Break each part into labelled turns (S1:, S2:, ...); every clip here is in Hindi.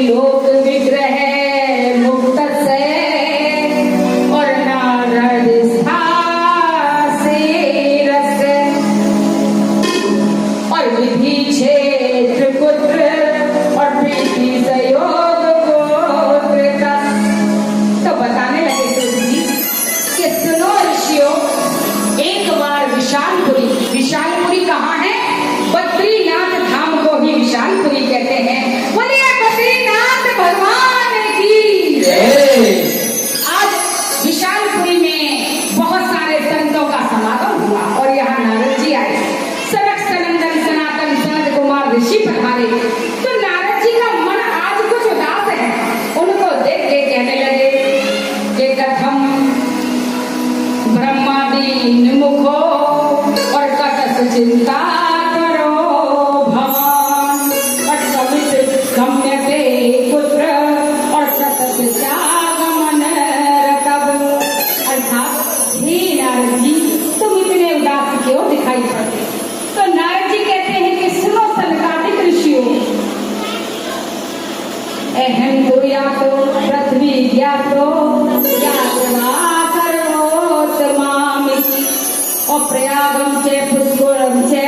S1: लोक विग्रह मुक्त से और नारद था से रस और विधि क्षेत्र पुत्र और प्रीति संयोग गोत्र का। तो बताने लगे तुलसी जी कि सुनो ऋषियों, एक बार विशालपुरी कहाँ है? बद्रीनाथ धाम को ही विशालपुरी कहते हैं। बोलिए बद्रीनाथ भगवान की जय। आज विशालपुरी में बहुत सारे संतों का समागम हुआ और यहाँ नारद जी आए। सनक सनंदन सनातन सनत कुमार ऋषि पधारे। तो नारद जी का मन आज कुछ उदास है। उनको देख के कहने लगे कि कथम ब्रह्मादि मुखो और कटक चिंता करो भगवान और कवित गम्यते पुत्र और सतत जागमन रतब। अर्थात हे नारद जी, तुम इतने उदास क्यों दिखाई पड़ते? तो नारद जी कहते हैं कि सुनो सनकादिक ऋषियों, अहम तो या तो पृथ्वी ज्ञातो और प्रयागम से पुष्करम से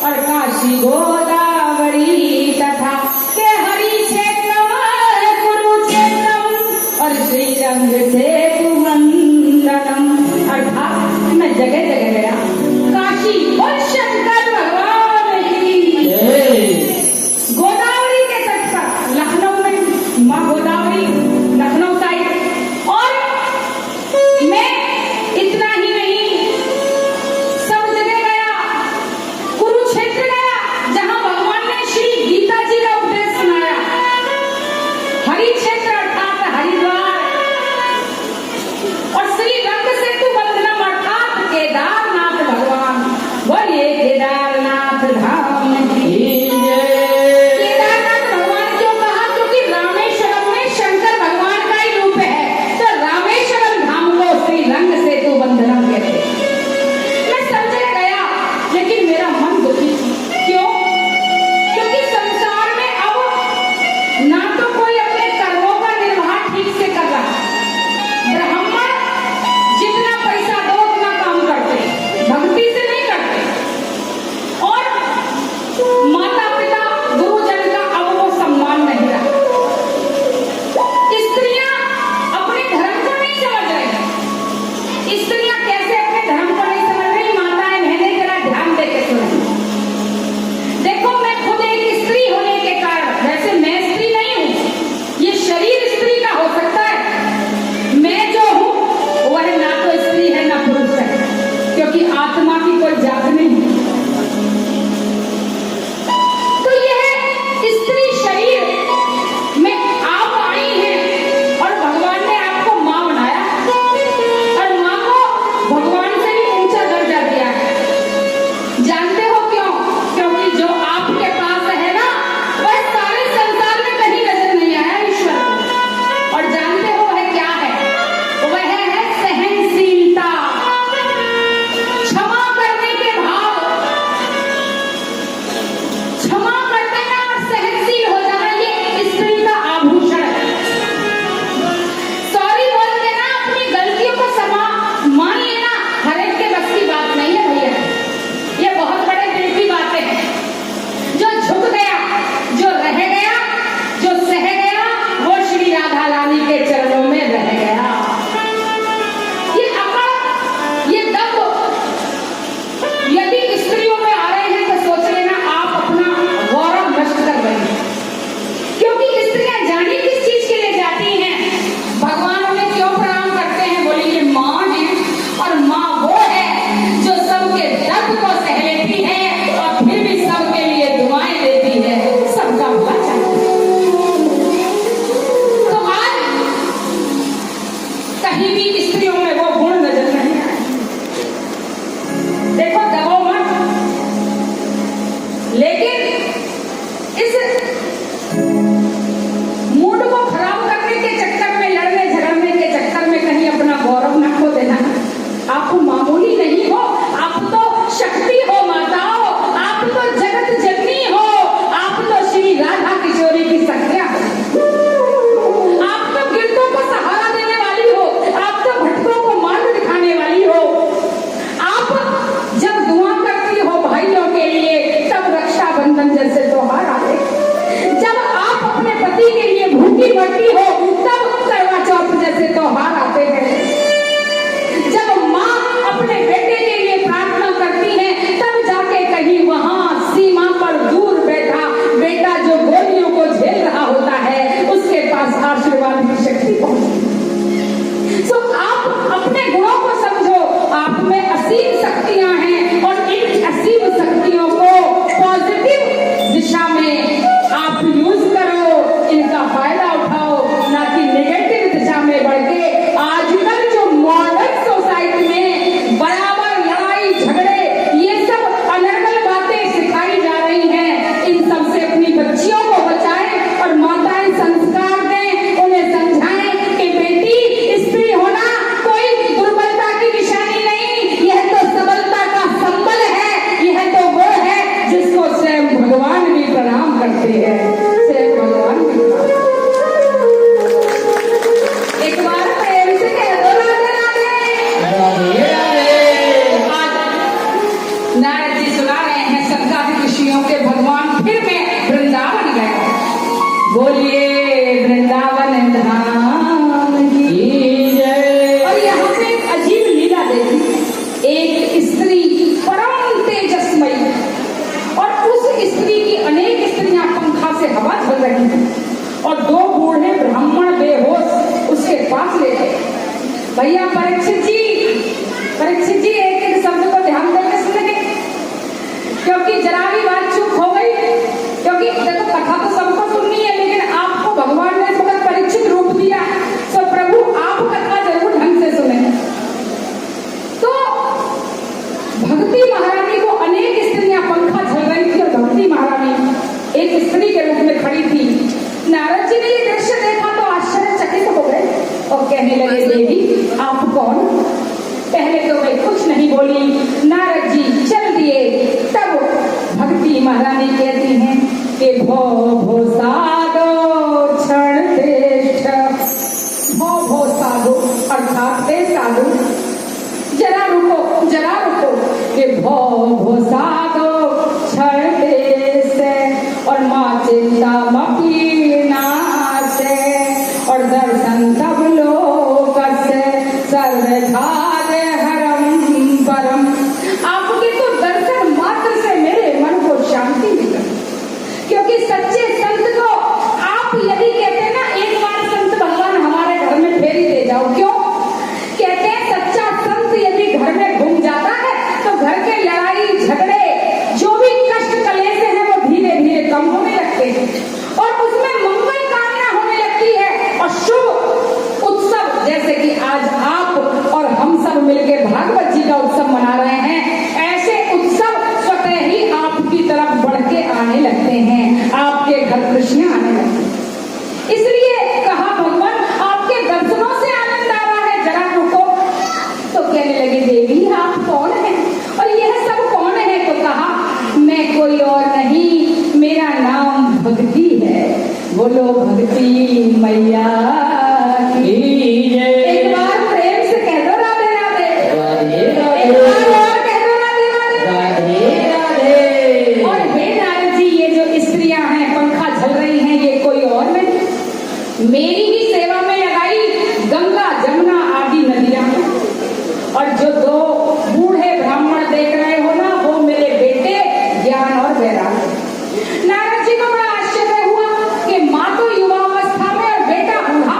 S1: और काशी गोदावरी तथा के हरि क्षेत्रम कुरुक्षेत्रम और श्रीरंग से कुमंडलम। अर्थात मैं जगह जगह गया। काशी और शंकर भगवान की गोदावरी के तट पर, लखनऊ में माँ गोदावरी लखनऊ साइड। और मैं इतना ही नहीं, सब जगह गया। कुरुक्षेत्र गया जहां भगवान ने श्री गीता जी का उपदेश सुनाया। हरि क्षेत्र अर्थात हरिद्वार और श्री रंग सेतु बंधनम अर्थात केदारनाथ भगवान। बोलिए केदारनाथ धाम की जय। केदारनाथ भगवान क्यों कहा? क्योंकि रामेश्वरम में शंकर भगवान का ही रूप है। तो रामेश्वरम धाम को श्री रंग सेतु बंधनम कहते हैं। मैं सब जगह गया लेकिन मेरा मन दुखी। क्यों? क्योंकि संसार में अब ना तो कोई अपने कर्मों का निर्वाह ठीक से कर रहा। ब्राह्मण जितना पैसा दो उतना काम करते, भक्ति से नहीं करते। और माता पिता गुरुजन का अब वो सम्मान नहीं रहा। स्त्रियां अपने धर्म को नहीं समझ रही। स्त्रियां कैसे अपने धर्म को नहीं समझ रही? माताएं बहनें जरा ध्यान देके सुनो। देखो, मैं खुद एक स्त्री होने के कारण, वैसे मैं स्त्री नहीं हूँ, ये शरीर स्त्री का हो सकता है। मैं जो हूँ वह ना तो स्त्री है ना पुरुष है, क्योंकि आत्मा की कोई जात नहीं है। तो यह स्त्री शरीर में आप आई हैं और भगवान ने आपको माँ बनाया और माँ को भगवान से भी ऊंचा दर्जा दिया है। जानते हो भैया परीक्षित जी एक एक शब्द को ध्यान देकर सुनेंगे, क्योंकि जरा भी बात चूक हो गई, क्योंकि देखो कथा तो सबको सुननी है, लेकिन आपको भगवान ने थोड़ा परीक्षित रूप दिया, तो प्रभु आप कथा जरूर ढंग से सुने। तो भक्ति महारानी को अनेक स्त्रियां पंखा झल रही थी और भक्ति महारानी एक स्त्री के रूप में खड़ी थी। नारद जी ने ये दृश्य देखा तो आश्चर्यचकित हो गए और कहने लगे, देवी आप कौन? पहले तो मैं कुछ नहीं बोली, नारद जी चल दिए। तब भक्ति महारानी कहती हैं कि भो भो साधो क्षण श्रेष्ठ, भो भो साधो अर्थात हे साधु जरा रुको कि भो भो साधो क्षण श्रेष्ठ और माँ चिंता मपीनासे और दर्शन सब लोग से सर्वथा परम। आपके तो दर्शन मात्र से मेरे मन को शांति मिली, क्योंकि सच्चे संत को आप यदि कहते हैं ना, एक बार संत भगवान हमारे घर में फेरी दे जाओ, क्यों कहते हैं? सच्चा संत यदि घर में घूम जाता है तो घर के लड़ाई झगड़े जो भी कष्ट कलेश हैं वो धीरे धीरे कम होने लगते हैं और उसमें मंगल कामना होने लगती है और शुभ उत्सव, जैसे कि आज आप और हम सब मिलकर भागवत जी का उत्सव मना रहे हैं, ऐसे उत्सव स्वतः ही आपकी तरफ बढ़ के आने लगते हैं, आपके घर खुशियां आने लगती हैं। इसलिए कहा भगवान आपके दर्शनों से आनंद आ रहा है, जरा रुको। तो कहने लगे, देवी आप कौन हैं और यह सब कौन है? तो कहा, मैं कोई और नहीं, मेरा नाम भक्ति है। बोलो भक्ति मैया की जय। एक बार प्रेम से कह दो राधे राधे, एक बार और कह दो राधे राधे। और हे नारद जी, ये जो स्त्रियां हैं पंखा झल रही हैं, ये कोई और नहीं, मेरी ही सेवा में लगाई गंगा जमुना आदि नदियां, और जो दो बूढ़े ब्राह्मण देख रहे हो ना, वो मेरे बेटे ज्ञान और वैराग्य। नारद जी को बड़ा आश्चर्य हुआ कि माँ तो युवावस्था में और बेटा बूढ़ा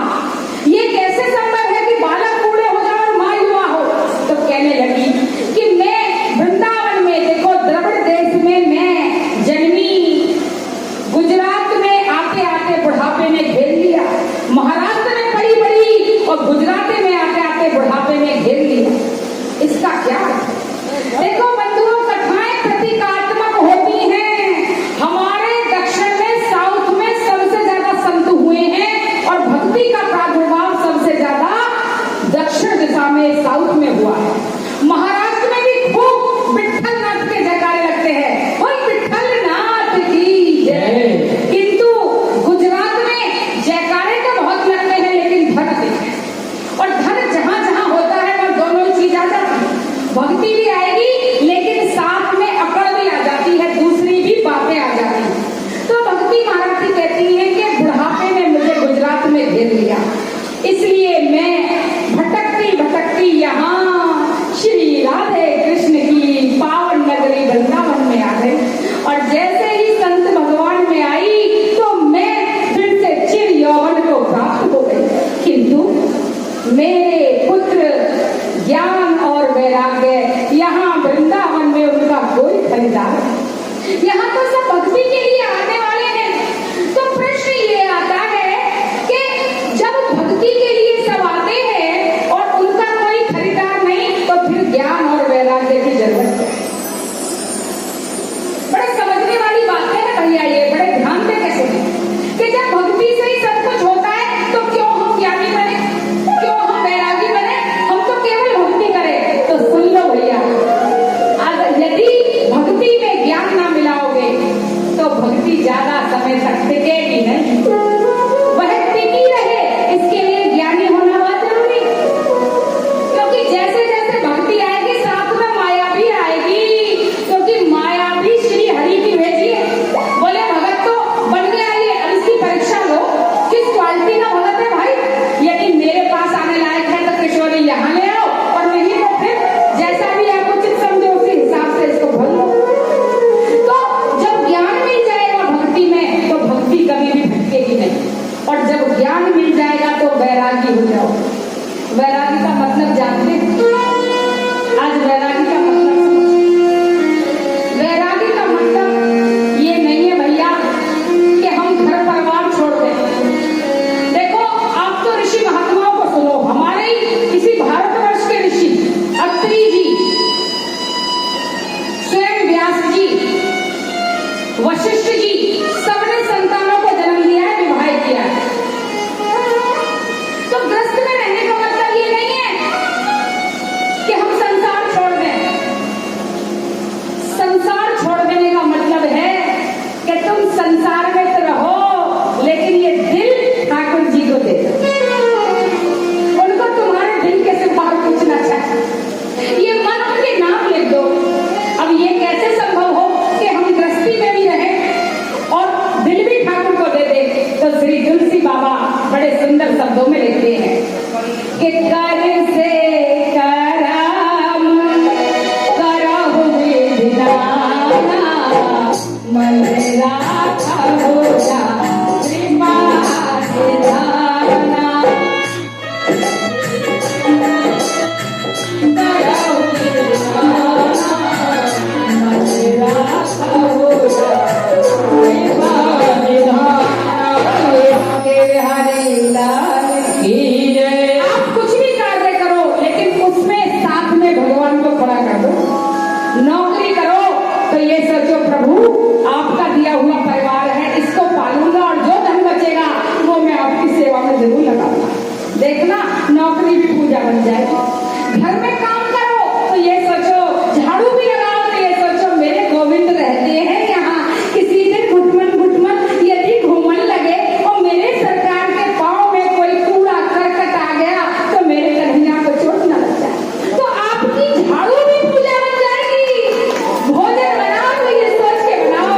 S1: वशिष्ठ जी सबने संतानों को जन्म दिया है, विवाह किया है। तो ग्रस्त में रहने का मतलब ये नहीं है कि हम संसार छोड़ दें। संसार छोड़ देने का मतलब है कि तुम संसार में तो रहो, लेकिन ये दिल ठाकुर जी को दे दो। उनको तुम्हारे दिल के सिवा कुछ ना चाहिए, ये मन उनके नाम लिख दो। अब ये कैसे संभव हो कि हम गृहस्थी में भी रहें और दिल भी ठाकुर को दे दे? तो श्री तुलसी बाबा बड़े सुंदर शब्दों में लिखते हैं कि कर से करम करहु विधिनाना, मन राखहु कृपा निधाना। करहु विधिनाना, मन राखहु कृपा निधाना। हरे लाल की जय। आप कुछ भी कार्य करो, लेकिन उसमें साथ में भगवान को खड़ा कर दो। नौकरी करो तो ये सोचो प्रभु आपका दिया हुआ परिवार है, इसको पालूंगा और जो धन बचेगा वो मैं आपकी सेवा में जरूर लगाऊंगा। देखना नौकरी भी पूजा बन जाएगी। घर में काम करो तो ये सोचो, झाड़ू भी लगाओ तो ये सोचो मेरे गोविंद रहते हैं यहाँ। किसी दिन घुटमन घुटमन यदि घूमन लगे और मेरे सरकार के पाँव में कोई कूड़ा करकट आ गया तो मेरे कन्हैया को चोट न लग जाए, तो आपकी झाड़ू भी पूजा बन जाएगी। भोजन बनाओ तो ये सोच के बनाओ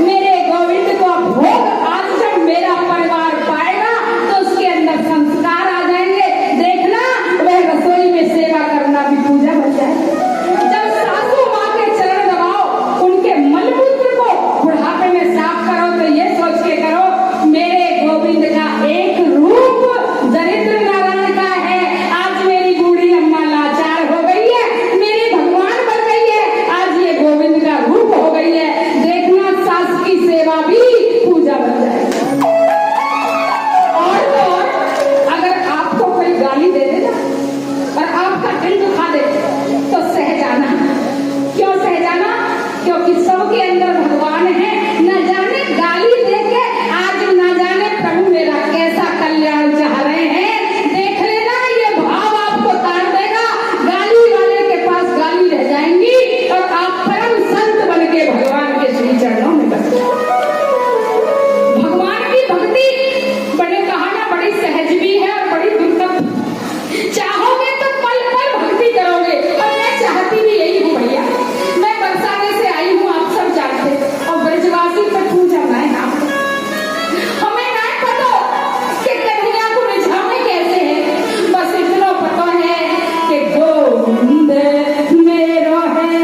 S1: मेरे गोविंद को भोग आज जब मेरा परिवार पाएगा तो उसके अंदर संस्कार आ जाएंगे। देखना वह रसोई में सेवा करना भी पूजा बन जाएगी। जब सासू माँ के चरण दबाओ, उनके मलमूत्र को बुढ़ापे में साफ करो तो ये सोच के करो मेरे गोविंद का एक रूप दरिद्र नारायण का है। आज मेरी बूढ़ी अम्मा लाचार हो गई है, मेरी भगवान बन गई है, आज ये गोविंद का रूप हो गई है। देखना सास की सेवा भी पूजा बन जाएगी। और तो और, अगर आपको कोई गाली दे दे ना और आपका दिल दुखा दे तो सह जाना। क्यों सह जाना? क्योंकि सबके अंदर भगवान है। न जाने गाली दे के आज न जाने प्रभु मेरा कैसा कल्याण चाह रहे हैं। देख लेना ये भाव आपको तार देगा। गाली वाले के पास गाली रह जाएंगी और आप परम संत बन के भगवान के श्री चरणों में बस जाओ। भगवान की भक्ति बड़े कहाना बड़ी सहज भी है और बड़ी दुर्लभ। चाहोगे तो पल पल भक्ति करोगे, और मैं चाहती भी यही हूँ भैया। मैं बरसाने से आई हूँ, आप सब जानते, और ब्रजवासी पे पूजा मैं नाम हमें ना पता कि कन्हैया को रिझाने कैसे है। बस इतना पता है कि गोविंद मेरो है,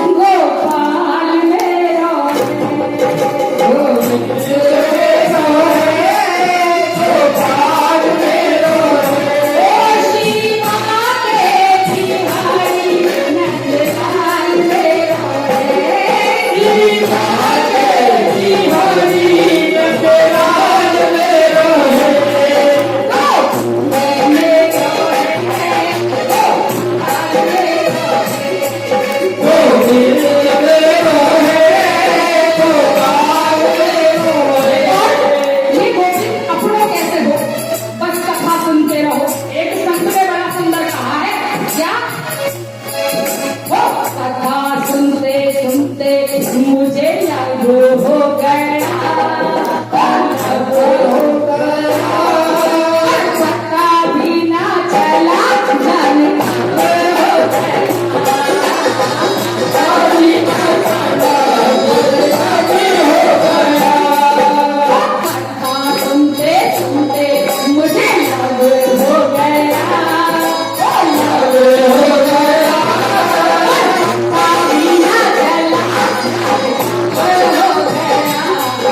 S1: गोपाल मेरो है, गोविंद मेरो है, गोपाल मेरो है। ओ श्री महादेव बिहारी नंदलाल मेरो है, श्री महादेव बिहारी नंदलाल मेरो है। गोपाल मेरो है, गोपाल मेरो है, गोविंद मेरो है, गोपाल मेरो है। ये गोविंद अपनों कैसे हो? बस कथा सुनते रहो। एक संत ने बड़ा सुंदर कहा है, क्या वो कथा सुनते सुनते मुझे याद हो गया, पता भी ना चला जाने कब हो गया। कथा सुनते सुनते मुझे याद हो गया, याद हो गया, पता भी ना चला जाने कब हो गया।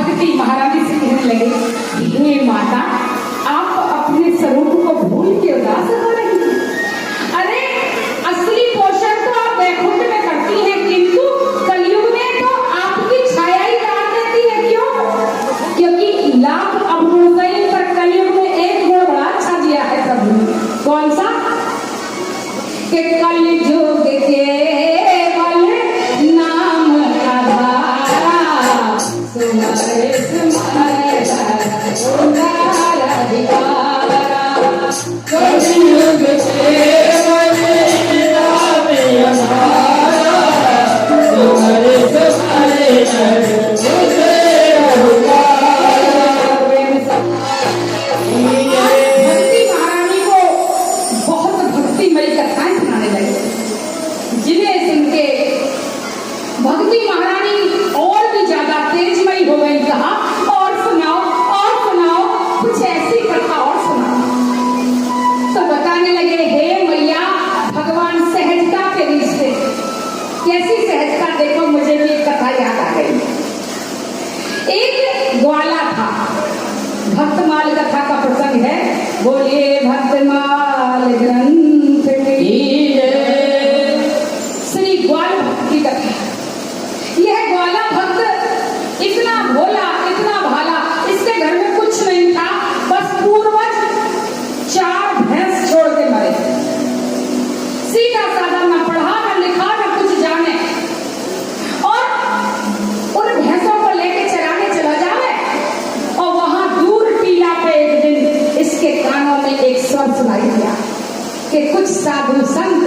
S1: भक्ति महारानी से कहने लगे, हे माता, आप अपने स्वरूप को भूल के उदास हो रही हैं। अरे असली पोषण तो आप बैकुंठ में करती हैं, किंतु कलयुग में तो आपकी छाया ही डाल देती है। क्यों? क्योंकि लाख अवगुण गई पर कलयुग में एक गुण बड़ा अच्छा दिया है प्रभु ने। कौन सा? कि कलयुग केवल नाम आधारा, सुमरे सुमरे उदार अधिकारा। कलयुग केवल नाम आधारा, सुमरे सुमरे भक्ति महारानी को बहुत भक्तिमयी कथाएं सुनाने लगे, जिन्हें सुन के भक्ति महारानी और भी ज्यादा तेजमयी हो गई। कहा, और सुनाओ, कुछ ऐसी कथा और सुनाओ। तो बताने लगे, हे मैया, भगवान सहजता के रिश्ते। कैसी सहजता? देखो, मुझे भी एक कथा याद आ गई। एक ग्वाला था, भक्तमाल कथा का प्रसंग है। बोलिए भक्तमाल ग्रंथ की जय। श्री ग्वाल भक्त की कथा। यह ग्वाला भक्त इतना भोला, इतना भाला, इसके घर में कुछ नहीं था, बस पूर्वज 4 भैंस छोड़ के मरे। सीधा साधा, ना पढ़ा ना लिखा ना कुछ जाने, और उन भैंसों को लेके चराने चला जावे, और वहां दूर टीला पे एक दिन इसके कानों में एक स्वर सुनाई दिया कि कुछ साधु संत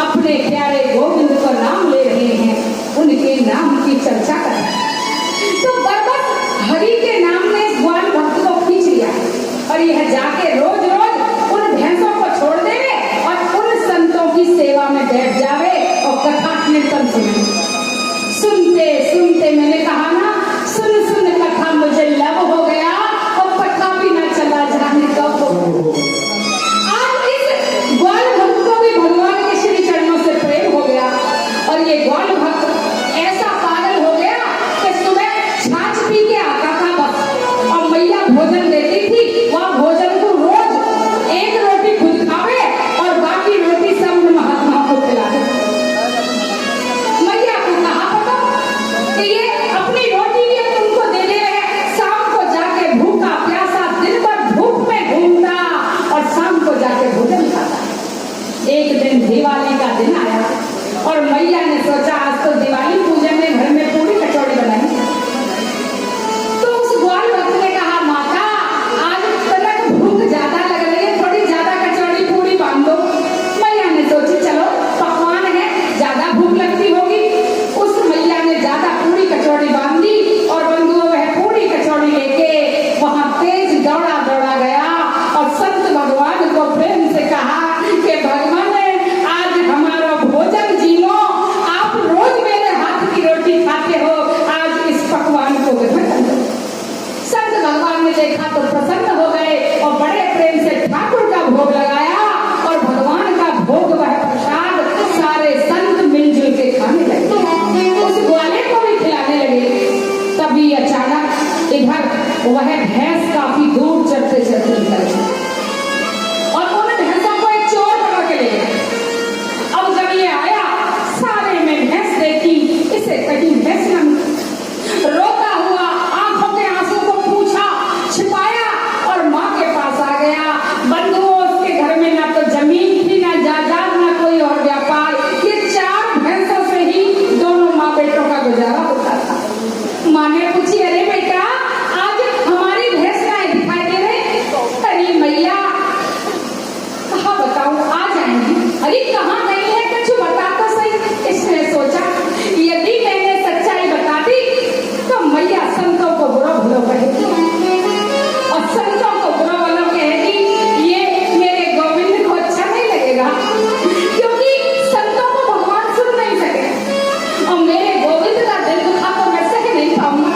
S1: अपने प्यारे गोविंद को नाम ले रहे हैं, उनके नाम की चर्चा कर रहे हैं। तो बरबस हरि के नाम ने इस ग्वाल भक्त को खींच लिया, और यह जाके रोज रोज उन भैंसों को छोड़ देवे और उन संतों की सेवा में बैठ जावे और कथा कीर्तन सुने। सुनते सुनते मैंने कहा ना, सुन सुन कथा मुझे लब हो गया, और पता भी ना चला जाने कब हो। आज इस ग्वाल भक्त को भी भगवान के श्री चरणों से प्रेम हो गया, और ये ग्वाल भक्त ऐसा पागल हो गया कि सुबह छाछ पी के आता था बस, और मैया भोजन देती थी, वह भोजन को रोज एक रोटी खुद खावे और बाकी रोटी सब महात्मा को खिला दे। मैया को कहा पता कि ये अपनी रोटी भी उनको दे दे रहे। शाम को जाके भूखा प्यासा दिन भर धूप में घूमता और शाम को जाके भोजन खाता। एक दिन दिवाली का दिन आया, और मैया ने सोचा आज तो दिवाली पूजन में घर में पूरी कचौड़ी बनाई। तो उस ग्वाल भक्त ने कहा, माता, आज तक भूख ज्यादा लग रही है, थोड़ी ज्यादा कचौड़ी पूरी बांध दो। मैया ने सोची चलो पकवान है, ज्यादा भूख लगती होगी। उस मैया ने ज्यादा पूरी कचौड़ी बांध दी, और बंधुओं वह पूरी कचौड़ी लेके वहां तेज दौड़ा दौड़ा गया, और संत भगवान को प्रेम से कहा कि भगवान आज हमारा भोजन जीवो, आप रोज मेरे हाथ की रोटी खाते हो, आज इस पकवान को ग्रहण कर लो। संत भगवान ने देखा तो प्रसन्न हो गए, और बड़े प्रेम से ठाकुर का भोग लगाया, और भगवान का भोग वह प्रसाद सारे संत मिलजुल के खाने लगे, उस ग्वाले को भी खिलाने लगे। तभी अचानक इधर वह भैंस काफी दूर चलते चलते निकल गई, और उन भैंसों को एक चोर पकड़ के ले गया। अब जब ये आया, सारे में भैंस देखी, इसे कहीं भैंस न मिली। रोता हुआ आंखों के आंसू को पूछा, छिपाया, और माँ के पास आ गया। बंधुओं, उसके घर में ना तो जमीन थी, ना जायदाद, ना कोई और व्यापार। ये 4 भैंसों से ही दोनों माँ बेटों का गुजारा होता था। माँ ने पूछी, अरे बेटा, आज हमारी भैंस ना दिखाई दे रही? अरे मैया, कहाँ बताऊं, आ जाएंगी। अरे कहाँ गई है, कुछ बता तो सही। इसने सोचा यदि मैंने सच्चाई बता दी तो मैया संतों को बुरा भलो कहेगी, और संतों को बुरा भलो कहेगी, ये मेरे गोविंद को अच्छा नहीं लगेगा, क्योंकि संतों को भगवान सुन नहीं सके, और मेरे गोविंद का दिल दुखा तो मैं सह नहीं पाऊंगा।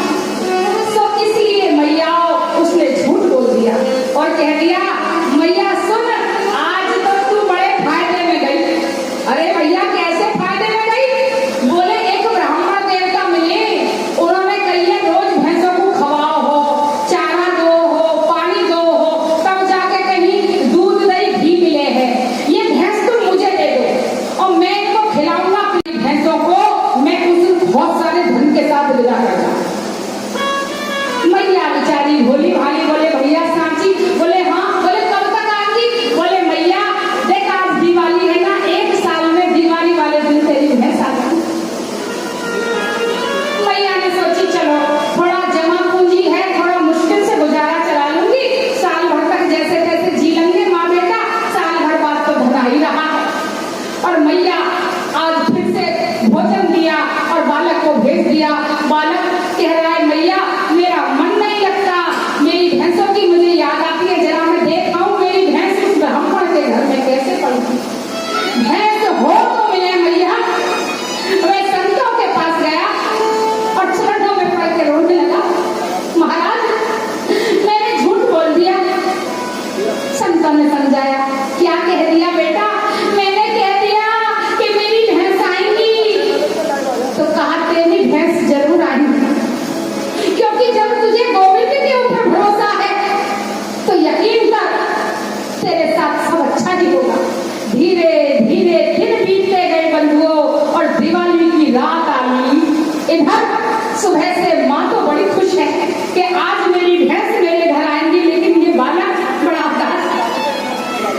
S1: माँ तो बड़ी खुश है कि आज मेरी भैंस मेरे घर आएंगी, लेकिन ये बालक बड़ा उदास है।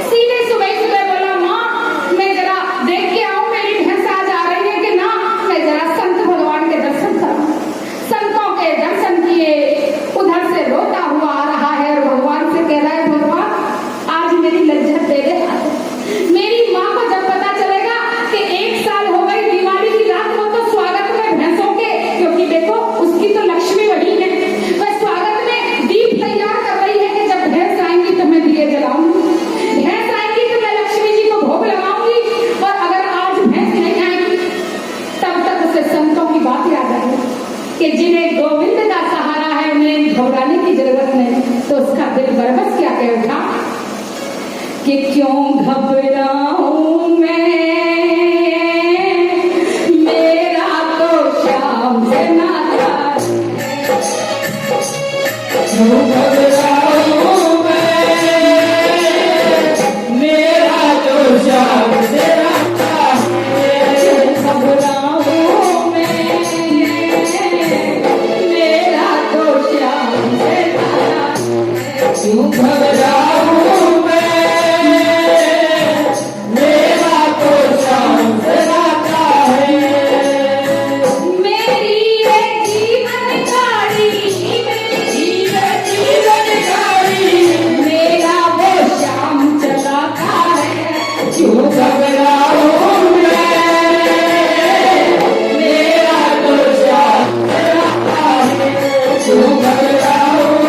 S1: सीधे सुबह सुबह बोला, माँ मैं जरा देख के आऊं मेरी भैंस आज आ रही है कि ना, मैं जरा संत भगवान के दर्शन करूं। संतों के दर्शन किए, उधर से रोता हुआ आ रहा है और भगवान से कह रहा है, भगवान आज मेरी लज्जत दे दे। मेरी माँ को जब पता चलेगा कि 1 साल हो गई दिवाली की रात को तो स्वागत में भैंसों के, क्योंकि देखो उसकी तो लक्ष्मी वही है, वह स्वागत में दीप तैयार कर रही है कि जब भैंस आएंगी तो मैं दिए जलाऊंगी, भैंस आएंगी तो मैं लक्ष्मी जी को भोग लगाऊंगी, और अगर आज भैंस नहीं आएगी तब तक उसे संतों की बात याद आएगी कि जिन्हें गोविंद का सहारा है उन्हें घबराने की जरूरत नहीं। तो उसका दिल बरबस क्या कह उठा कि क्यों घबराऊं मैं, मेरा तो श्याम से नाता है। क्यों घबराऊं मैं, मेरा तो श्याम से नाता है। क्यों घबराऊं मैं, मेरा तो श्याम से नाता है। क्यों घबराऊं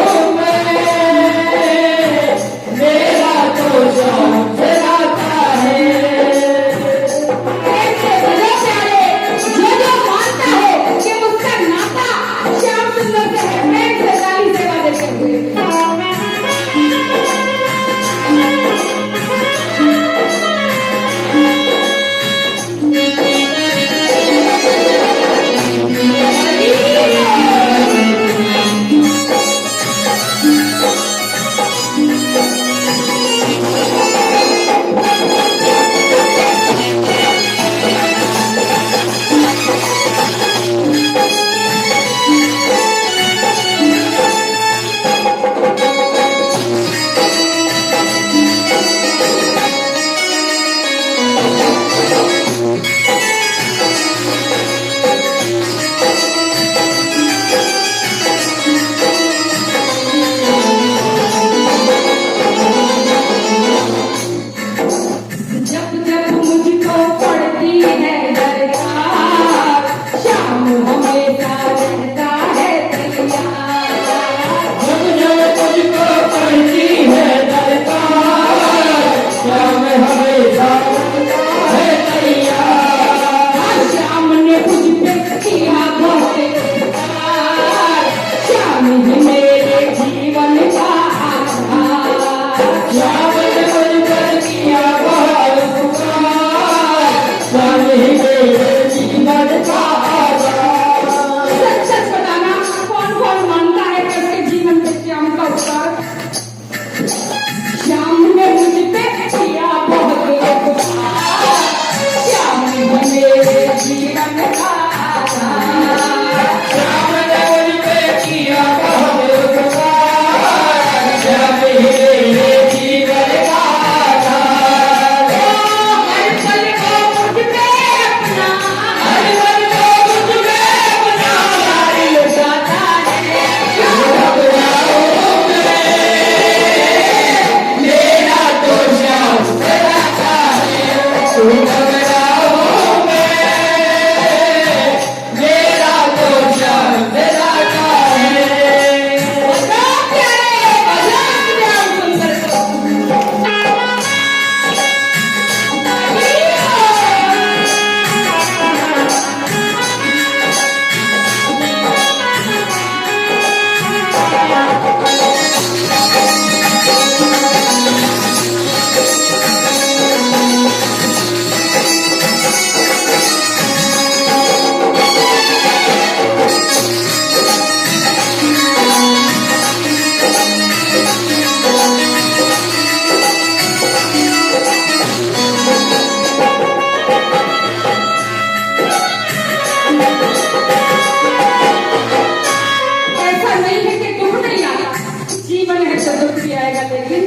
S1: लेकिन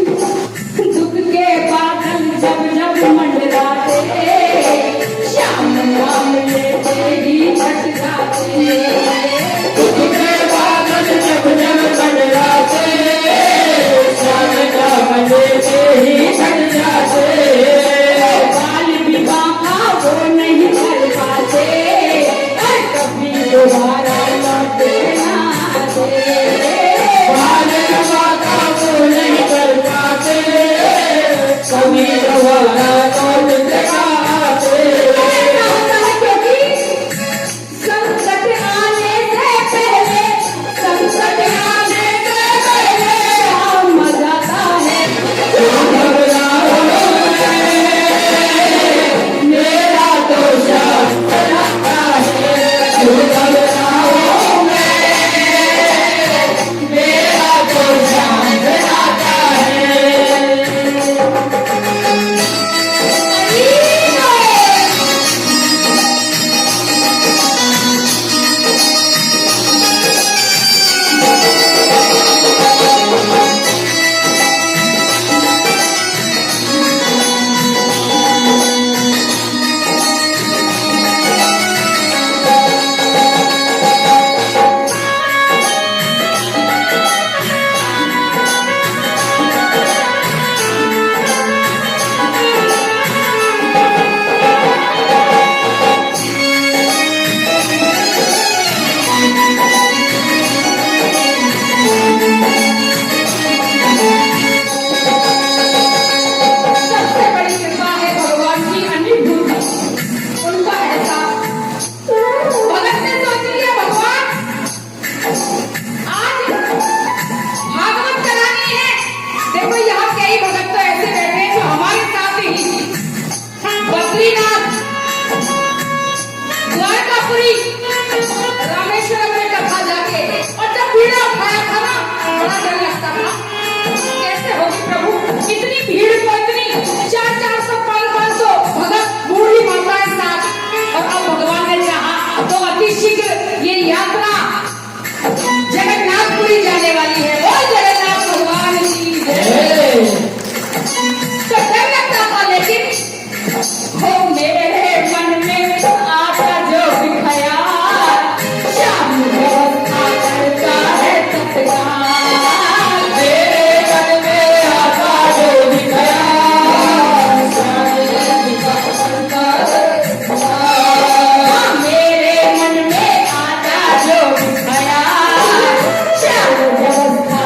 S1: दुख के बादल जब जब मंडराते, श्याम नाम लेते ही छट जाते।
S2: दुख के बादल जब जब मंडराते, श्याम नाम लेते ही छट जाते।
S1: बाल विवाह का वो नहीं कर पाते, और कभी दोबारा लौटे ना आते।
S2: बाल विवाह का वो नहीं कर पाते, कभी दोबारा लौट के आते।
S1: ऐसा होता है क्योंकि संकट आने से पहले, संकट आने से पहले हम जाता है।
S2: मेरा तो श्याम रहता है, क्यों घबराऊं मैं? मेरा तो श्याम रहता है।
S1: सबसे बड़ी कृपा है भगवान की अनुभूति, उनका एहसास। भगत ने सोच लिया भगवान आज भागवत करानी है। देखो यहाँ कई भगत तो ऐसे बैठे हैं जो हमारे साथ ही बद्रीनाथ, द्वारकापुरी, रामेश्वरम में कथा जाके, और जब भीड़ उठाया था ना, बड़ा डर लगता था कैसे होगी प्रभु, इतनी भीड़ को, इतनी 400 500 भगत, बूढ़ी माताएं साथ। और अब भगवान ने चाहा तो अति शीघ्र ये यात्रा जगन्नाथपुरी जाने वाली है। वो जगन्नाथ भगवान की जय। तो डर लगता था, लेकिन हो मेरे मन में आता जो ख्याल, श्याम व्यवस्था करता है तत्काल।
S2: मेरे मन में आता जो भी ख्याल, श्याम व्यवस्था करता है।
S1: हाँ, मेरे मन में आता जो ख्याल, श्याम व्यवस्था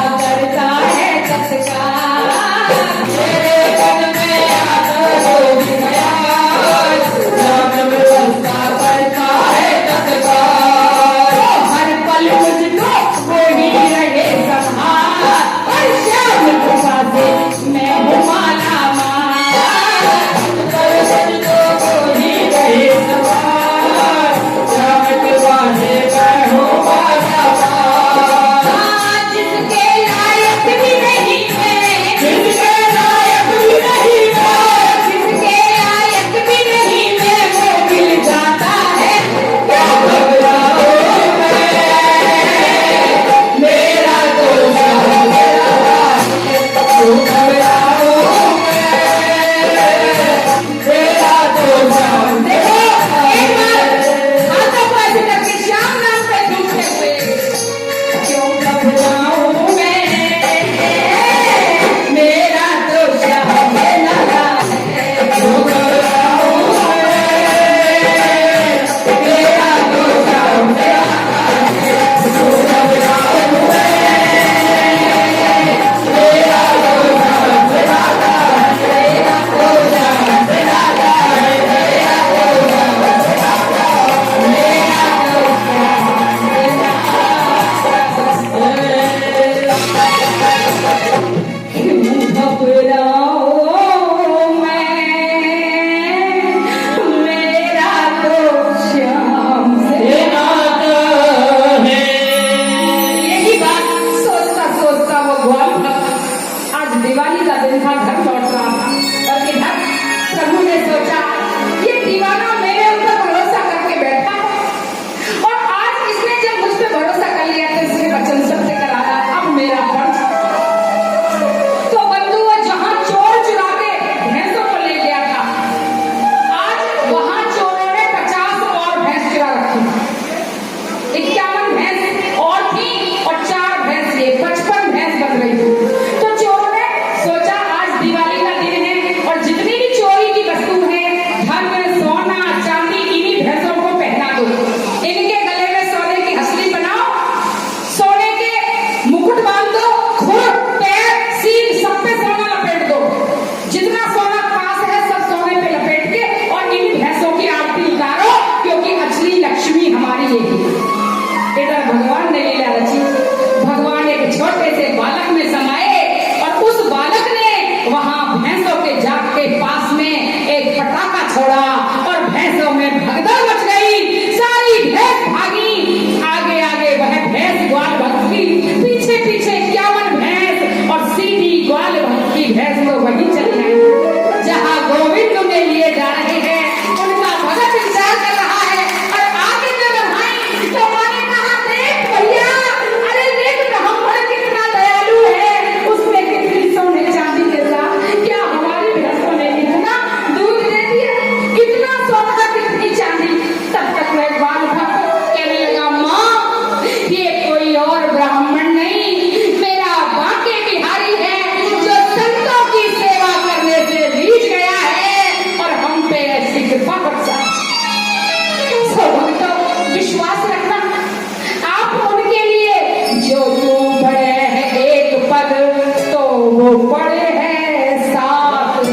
S1: पड़े हैं साथ।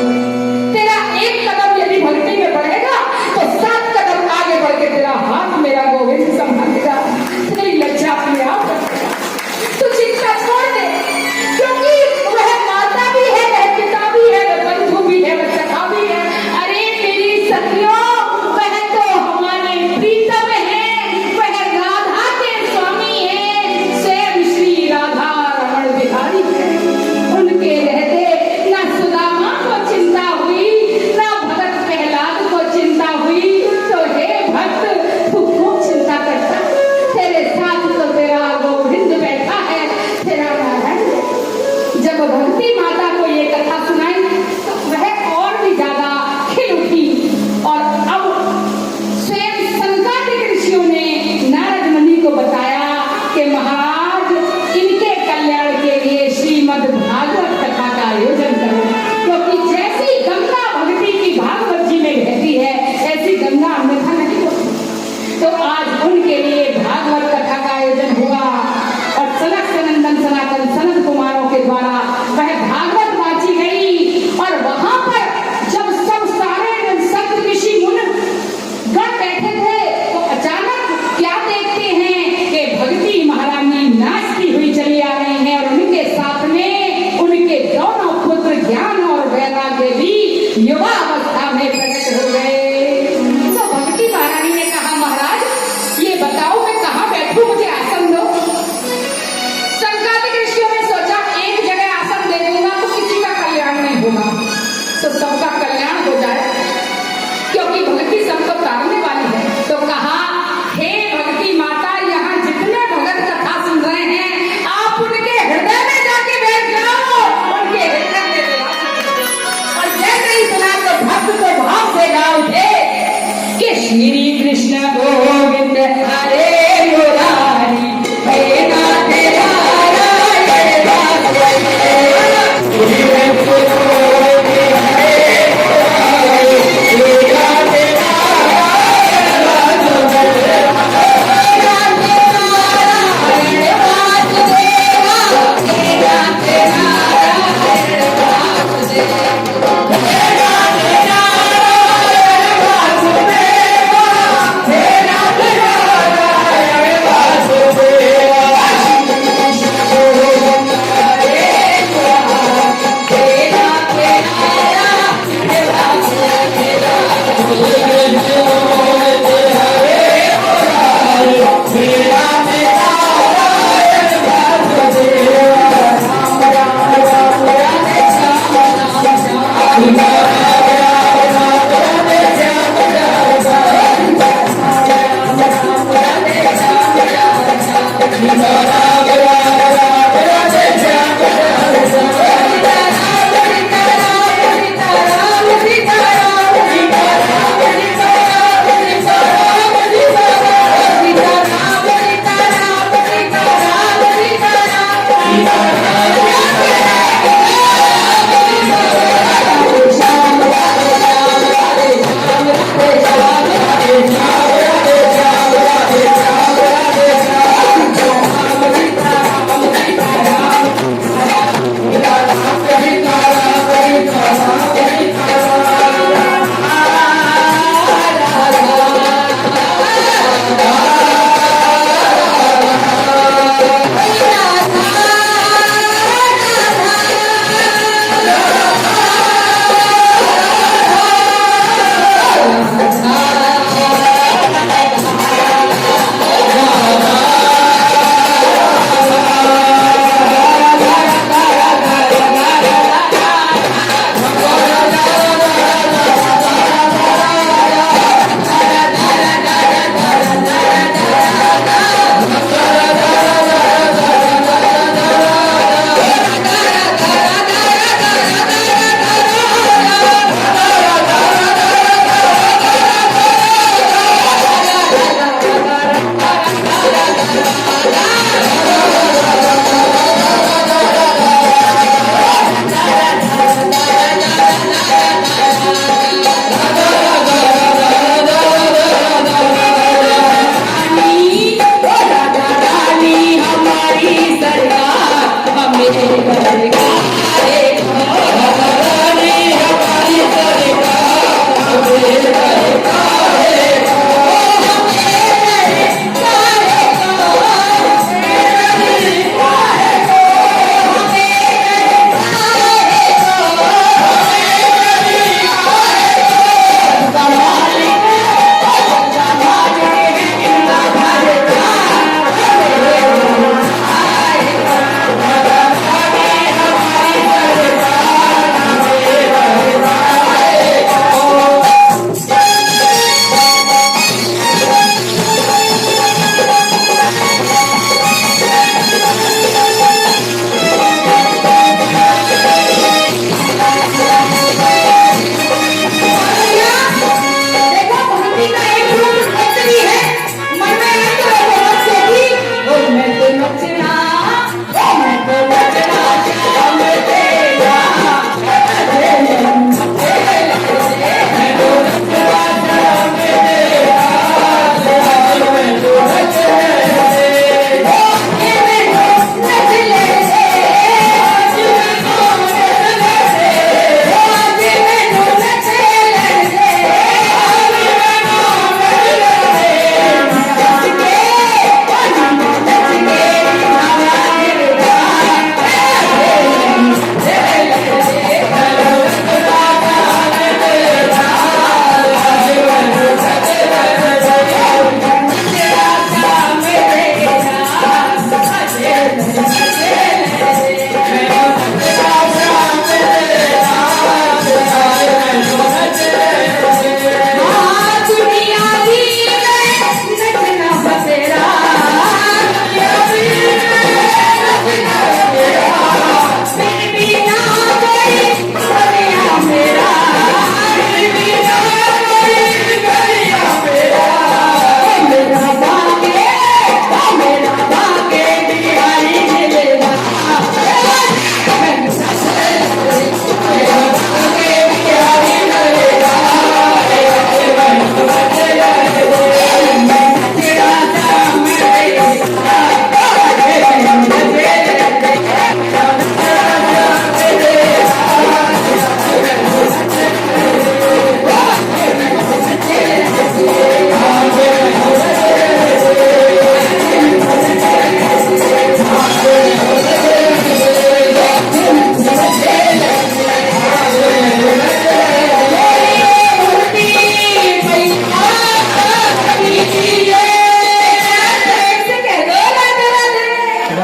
S1: तेरा एक कदम यदि भक्ति में बढ़ेगा तो 7 कदम आगे बढ़ के तेरा हाथ मेरा गोविंद संभालेगा। तेरी लज्जा अपने आप तू चिंता छोड़ दे, क्योंकि वह माता भी है, वह पिता भी है, वह बंधु भी है, वह सखा भी है। अरे मेरी सखियों, वह तो हमारे प्रीतम है, वह राधा के स्वामी है, स्वयं श्री राधा रमण बिहारी है। उनके रहते ना सुदामा को चिंता हुई, ना भगत प्रहलाद को चिंता हुई। तो हे भक्त, तू क्यों चिंता करता? तेरे साथ तो तेरा गोविंद बैठा है, तेरा नारायण। जब भक्ति माता को ये कथा सुनाई तो वह और भी ज्यादा खिल उठी। और अब स्वयं सनकादिक ऋषियों ने नारद मुनि को बताया कि महाराज, इनके कल्याण के लिए श्रीमद् भागवत कथा का आयोजन करो, क्योंकि जैसी गंगा भक्ति की भागवत जी में बहती है, ऐसी गंगा अन्यथा नहीं होती। तो आज उनके लिए भागवत कथा का आयोजन हुआ और सनक सनंदन सनातन सनत कुमारों के द्वारा वह भागवत वाची गई। और वहां पर जब सब सारे संत ऋषि मुनि गण बैठे थे तो अचानक क्या देखते हैं कि भक्ति महारानी नाचती हुई चली आ रही हैं और उनके साथ में उनके दोनों पुत्र ज्ञान और वैराग्य भी युवा अवस्था में प्रकट हो गए। तो भक्ति महारानी ने कहा, महाराज ये बताओ मैं कहाँ बैठूं, मुझे आसन दो। संकादिक ऋषियों ने सोचा एक जगह आसन दे दूंगा तो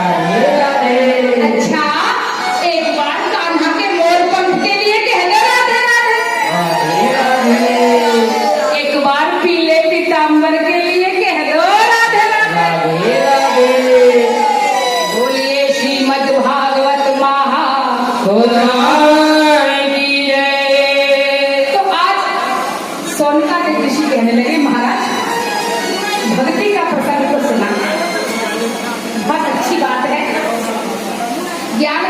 S2: राधे राधे
S1: अच्छा एक बार कान्हा के मोर पंख के लिए कह दो राधे राधे।
S2: राधे राधे
S1: एक बार पीले पीताम्बर के लिए कह दो राधे राधे।
S2: राधे राधे
S1: बोलिए श्रीमद् भागवत
S2: पुराण की जय।
S1: तो आज सोनकादिक ऋषि कहने लगे महाराज भक्ति का प्रसंग तो सुना, बहुत अच्छी बात है, ज्ञान